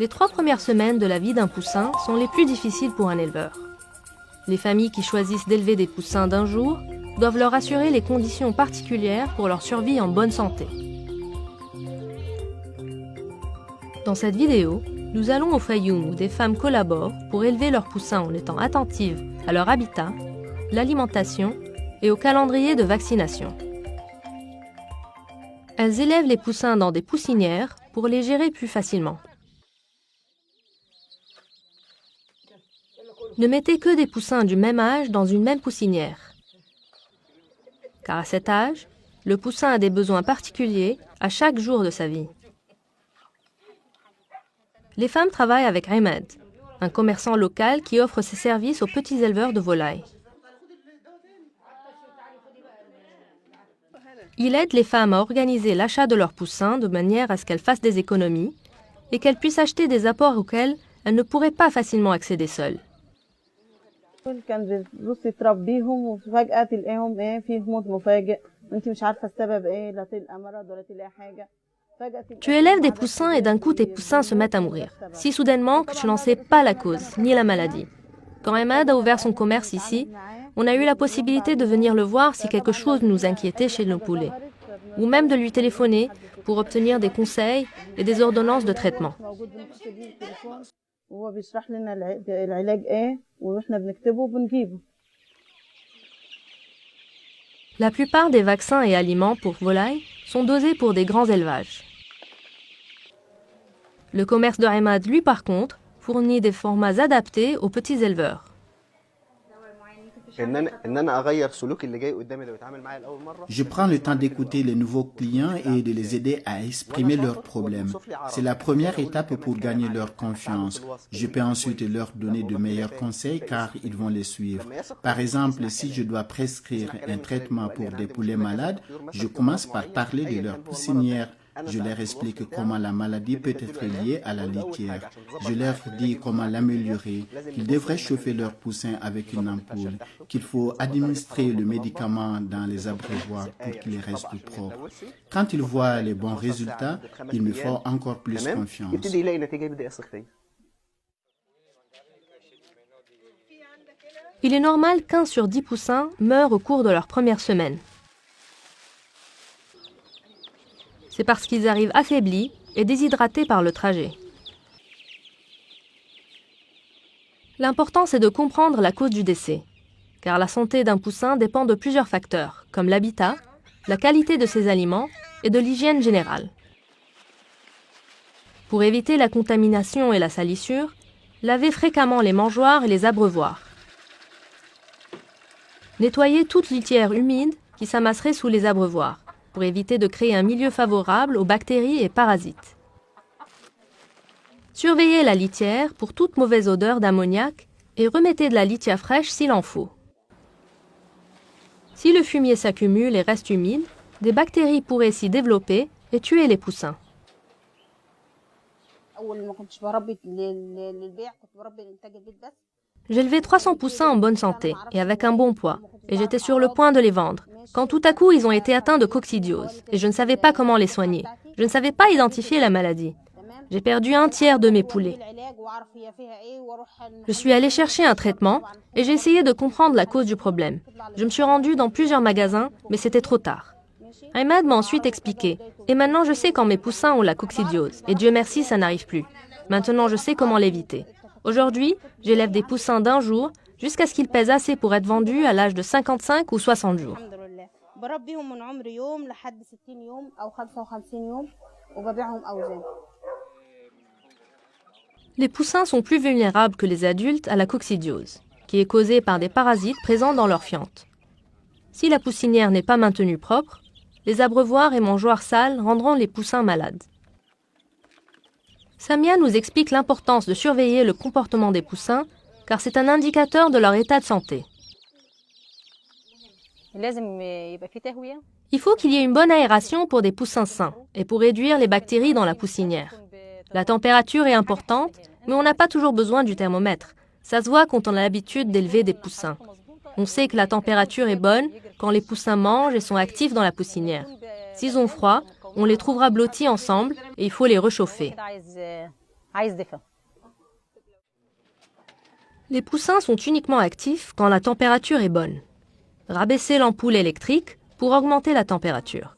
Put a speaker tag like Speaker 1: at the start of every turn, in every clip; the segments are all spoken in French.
Speaker 1: Les 3 premières semaines de la vie d'un poussin sont les plus difficiles pour un éleveur. Les familles qui choisissent d'élever des poussins d'un jour doivent leur assurer les conditions particulières pour leur survie en bonne santé. Dans cette vidéo, nous allons au Fayoum où des femmes collaborent pour élever leurs poussins en étant attentives à leur habitat, l'alimentation et au calendrier de vaccination. Elles élèvent les poussins dans des poussinières pour les gérer plus facilement. Ne mettez que des poussins du même âge dans une même poussinière. Car à cet âge, le poussin a des besoins particuliers à chaque jour de sa vie. Les femmes travaillent avec Ahmed, un commerçant local qui offre ses services aux petits éleveurs de volailles. Il aide les femmes à organiser l'achat de leurs poussins de manière à ce qu'elles fassent des économies et qu'elles puissent acheter des apports auxquels elles ne pourraient pas facilement accéder seules. Tu élèves des poussins et d'un coup tes poussins se mettent à mourir, si soudainement que tu n'en sais pas la cause, ni la maladie. Quand Ahmed a ouvert son commerce ici, on a eu la possibilité de venir le voir si quelque chose nous inquiétait chez nos poulets, ou même de lui téléphoner pour obtenir des conseils et des ordonnances de traitement. La plupart des vaccins et aliments pour volailles sont dosés pour des grands élevages. Le commerce de Ahmed, lui par contre, fournit des formats adaptés aux petits éleveurs.
Speaker 2: Je prends le temps d'écouter les nouveaux clients et de les aider à exprimer leurs problèmes. C'est la première étape pour gagner leur confiance. Je peux ensuite leur donner de meilleurs conseils car ils vont les suivre. Par exemple, si je dois prescrire un traitement pour des poulets malades, je commence par parler de leur poussinière. Je leur explique comment la maladie peut être liée à la litière. Je leur dis comment l'améliorer, qu'ils devraient chauffer leurs poussins avec une ampoule, qu'il faut administrer le médicament dans les abreuvoirs pour qu'ils restent propres. Quand ils voient les bons résultats, ils me font encore plus confiance.
Speaker 1: Il est normal qu'1 sur 10 poussins meurent au cours de leur première semaine. C'est parce qu'ils arrivent affaiblis et déshydratés par le trajet. L'important, c'est de comprendre la cause du décès, car la santé d'un poussin dépend de plusieurs facteurs, comme l'habitat, la qualité de ses aliments et de l'hygiène générale. Pour éviter la contamination et la salissure, lavez fréquemment les mangeoires et les abreuvoirs. Nettoyez toute litière humide qui s'amasserait sous les abreuvoirs, pour éviter de créer un milieu favorable aux bactéries et parasites. Surveillez la litière pour toute mauvaise odeur d'ammoniac et remettez de la litière fraîche s'il en faut. Si le fumier s'accumule et reste humide, des bactéries pourraient s'y développer et tuer les poussins. J'élevais 300 poussins en bonne santé et avec un bon poids, et j'étais sur le point de les vendre, quand tout à coup ils ont été atteints de coccidiose, et je ne savais pas comment les soigner. Je ne savais pas identifier la maladie. J'ai perdu 1/3 de mes poulets. Je suis allée chercher un traitement, et j'ai essayé de comprendre la cause du problème. Je me suis rendue dans plusieurs magasins, mais c'était trop tard. Ahmed m'a ensuite expliqué, et maintenant je sais quand mes poussins ont la coccidiose, et Dieu merci ça n'arrive plus. Maintenant je sais comment l'éviter. Aujourd'hui, j'élève des poussins d'un jour jusqu'à ce qu'ils pèsent assez pour être vendus à l'âge de 55 ou 60 jours. Les poussins sont plus vulnérables que les adultes à la coccidiose, qui est causée par des parasites présents dans leur fiente. Si la poussinière n'est pas maintenue propre, les abreuvoirs et mangeoires sales rendront les poussins malades. Samia nous explique l'importance de surveiller le comportement des poussins, car c'est un indicateur de leur état de santé. Il faut qu'il y ait une bonne aération pour des poussins sains et pour réduire les bactéries dans la poussinière. La température est importante, mais on n'a pas toujours besoin du thermomètre. Ça se voit quand on a l'habitude d'élever des poussins. On sait que la température est bonne quand les poussins mangent et sont actifs dans la poussinière. S'ils ont froid, on les trouvera blottis ensemble et il faut les réchauffer.
Speaker 3: عايز دفء.
Speaker 1: Les poussins sont uniquement actifs quand la température est bonne. Rabaissez l'ampoule électrique pour augmenter la température.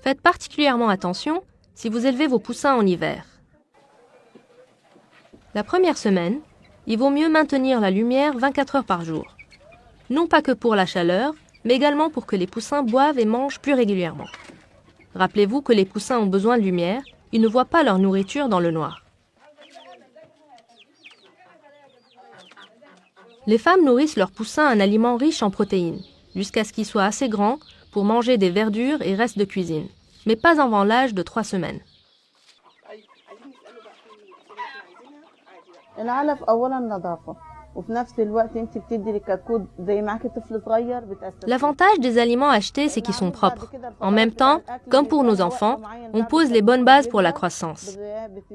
Speaker 1: Faites particulièrement attention si vous élevez vos poussins en hiver. La première semaine, il vaut mieux maintenir la lumière 24 heures par jour. Non pas que pour la chaleur, mais également pour que les poussins boivent et mangent plus régulièrement. Rappelez-vous que les poussins ont besoin de lumière, ils ne voient pas leur nourriture dans le noir. Les femmes nourrissent leurs poussins un aliment riche en protéines, jusqu'à ce qu'ils soient assez grands pour manger des verdures et restes de cuisine, mais pas avant l'âge de 3 semaines.
Speaker 3: العلف اولا نظافه وفي نفس الوقت انت بتدي للكتكوت زي معاكي طفل صغير بتأسس.
Speaker 1: L'avantage des aliments achetés, c'est qu'ils sont propres. En même temps, comme pour nos enfants, on pose les bonnes bases pour la croissance.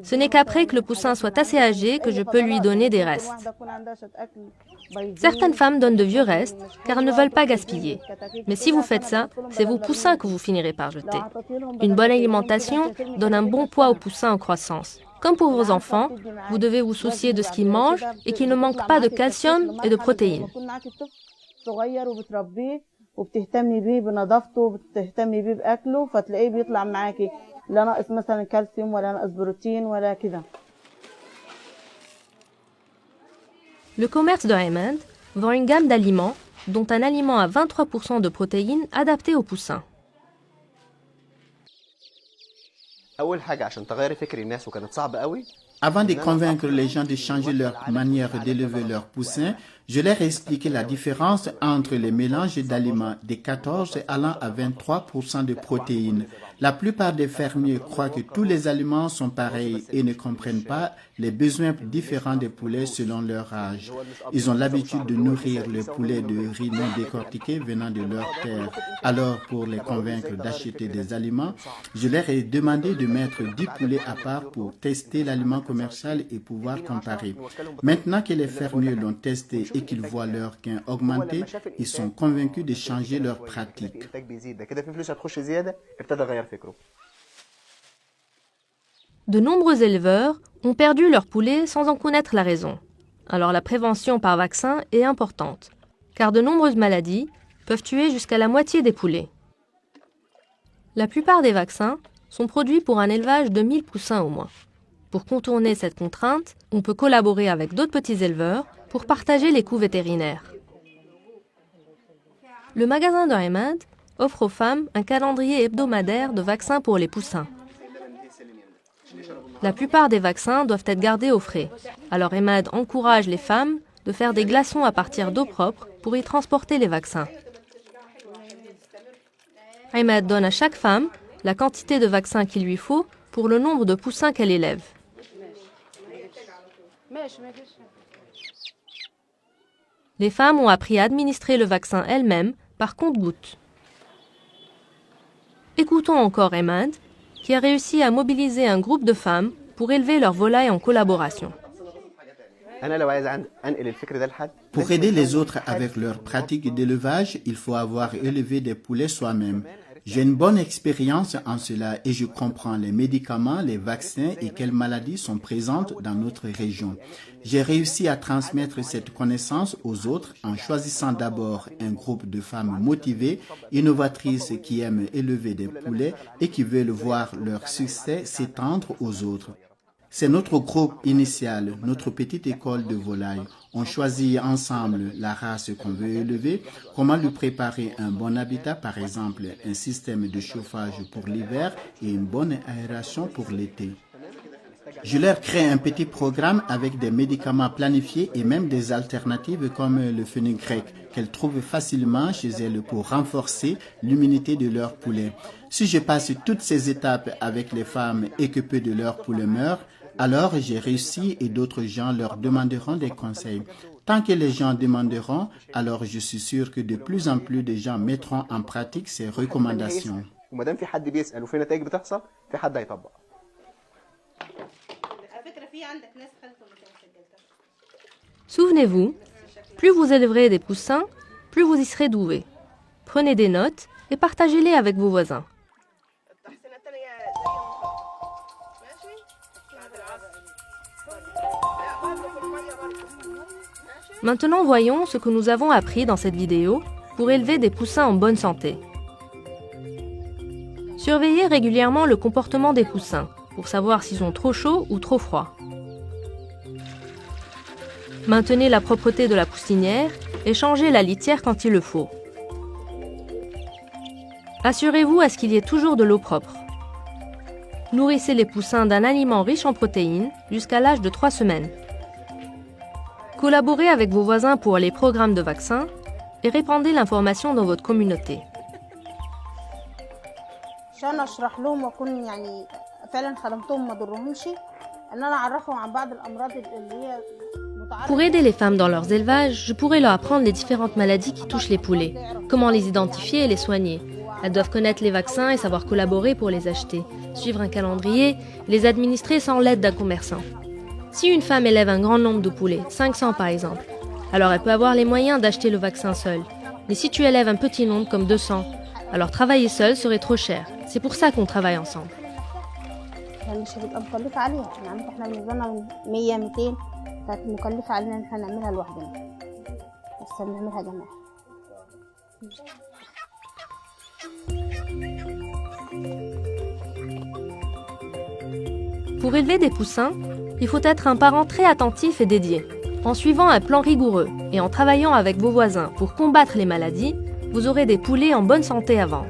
Speaker 1: Ce n'est qu'après que le poussin soit assez âgé que je peux lui donner des restes. Certaines femmes donnent de vieux restes car elles ne veulent pas gaspiller. Mais si vous faites ça, c'est vos poussins que vous finirez par jeter. Une bonne alimentation donne un bon poids aux poussins en croissance. Comme pour vos enfants, vous devez vous soucier de ce qu'ils mangent et qu'ils ne manquent pas de calcium et de protéines.
Speaker 3: وبتهتمي بيه بنظافته وبتهتمي بيه باكله فتلاقيه بيطلع معاكي لا ناقص مثلا كالسيوم ولا ناقص بروتين ولا كده.
Speaker 1: Le commerce de Ahmed vend une gamme d'aliments, dont un aliment à 23% de protéines adapté aux poussins.
Speaker 4: أول حاجة عشان تغيري فكر الناس وكانت صعبة قوي.
Speaker 2: Avant de convaincre les gens de changer leur manière d'élever leurs poussins, je leur ai expliqué la différence entre les mélanges d'aliments de 14 allant à 23% de protéines. La plupart des fermiers croient que tous les aliments sont pareils et ne comprennent pas les besoins différents des poulets selon leur âge. Ils ont l'habitude de nourrir les poulets de riz non décortiqués venant de leur terre. Alors, pour les convaincre d'acheter des aliments, je leur ai demandé de mettre 10 poulets à part pour tester l'aliment commercial et pouvoir comparer. Maintenant que les fermiers l'ont testé et qu'ils voient leur gain augmenter, ils sont convaincus de changer leurs pratiques.
Speaker 1: De nombreux éleveurs ont perdu leurs poulets sans en connaître la raison. Alors la prévention par vaccin est importante, car de nombreuses maladies peuvent tuer jusqu'à la moitié des poulets. La plupart des vaccins sont produits pour un élevage de 1000 poussins au moins. Pour contourner cette contrainte, on peut collaborer avec d'autres petits éleveurs pour partager les coûts vétérinaires. Le magasin de Ahmed offre aux femmes un calendrier hebdomadaire de vaccins pour les poussins. La plupart des vaccins doivent être gardés au frais. Alors Ahmed encourage les femmes de faire des glaçons à partir d'eau propre pour y transporter les vaccins. Ahmed donne à chaque femme la quantité de vaccins qu'il lui faut pour le nombre de poussins qu'elle élève. Les femmes ont appris à administrer le vaccin elles-mêmes par compte-gouttes. Écoutons encore Ahmed, qui a réussi à mobiliser un groupe de femmes pour élever leurs volailles en collaboration.
Speaker 2: Pour aider les autres avec leurs pratiques d'élevage, il faut avoir élevé des poulets soi-même. J'ai une bonne expérience en cela et je comprends les médicaments, les vaccins et quelles maladies sont présentes dans notre région. J'ai réussi à transmettre cette connaissance aux autres en choisissant d'abord un groupe de femmes motivées, innovatrices qui aiment élever des poulets et qui veulent voir leur succès s'étendre aux autres. C'est notre groupe initial, notre petite école de volailles. On choisit ensemble la race qu'on veut élever, comment lui préparer un bon habitat, par exemple un système de chauffage pour l'hiver et une bonne aération pour l'été. Je leur crée un petit programme avec des médicaments planifiés et même des alternatives comme le fenugrec qu'elles trouvent facilement chez elles pour renforcer l'immunité de leurs poulets. Si je passe toutes ces étapes avec les femmes et que peu de leurs poulets meurent, alors j'ai réussi et d'autres gens leur demanderont des conseils. Tant que les gens demanderont, alors je suis sûr que de plus en plus de gens mettront en pratique ces recommandations.
Speaker 1: Souvenez-vous, plus vous élèverez des poussins, plus vous y serez doués. Prenez des notes et partagez-les avec vos voisins. Maintenant, voyons ce que nous avons appris dans cette vidéo pour élever des poussins en bonne santé. Surveillez régulièrement le comportement des poussins pour savoir s'ils sont trop chauds ou trop froids. Maintenez la propreté de la poussinière et changez la litière quand il le faut. Assurez-vous à ce qu'il y ait toujours de l'eau propre. Nourrissez les poussins d'un aliment riche en protéines jusqu'à l'âge de 3 semaines. Collaborez avec vos voisins pour les programmes de vaccins et répandez l'information dans votre communauté.
Speaker 5: عشان اشرح لهم واكون يعني فعلا خدمتهم ما ضرهمش ان انا اعرفهم عن بعض الامراض اللي هي
Speaker 1: Pour aider les femmes dans leurs élevages, je pourrais leur apprendre les différentes maladies qui touchent les poulets, comment les identifier et les soigner. Elles doivent connaître les vaccins et savoir collaborer pour les acheter, suivre un calendrier, les administrer sans l'aide d'un commerçant. Si une femme élève un grand nombre de poulets, 500 par exemple, alors elle peut avoir les moyens d'acheter le vaccin seule. Mais si tu élèves un petit nombre comme 200, alors travailler seul serait trop cher. C'est pour ça qu'on travaille ensemble.
Speaker 5: يعني مش هتبقى مكلفه عليها يعني احنا بالنسبه لنا 100 200 كانت مكلفه علينا ان احنا نعملها لوحدنا بس بنعملها جماعي.
Speaker 1: Pour élever des poussins, il faut être un parent très attentif et dédié. En suivant un plan rigoureux et en travaillant avec vos voisins pour combattre les maladies, vous aurez des poulets en bonne santé à vendre.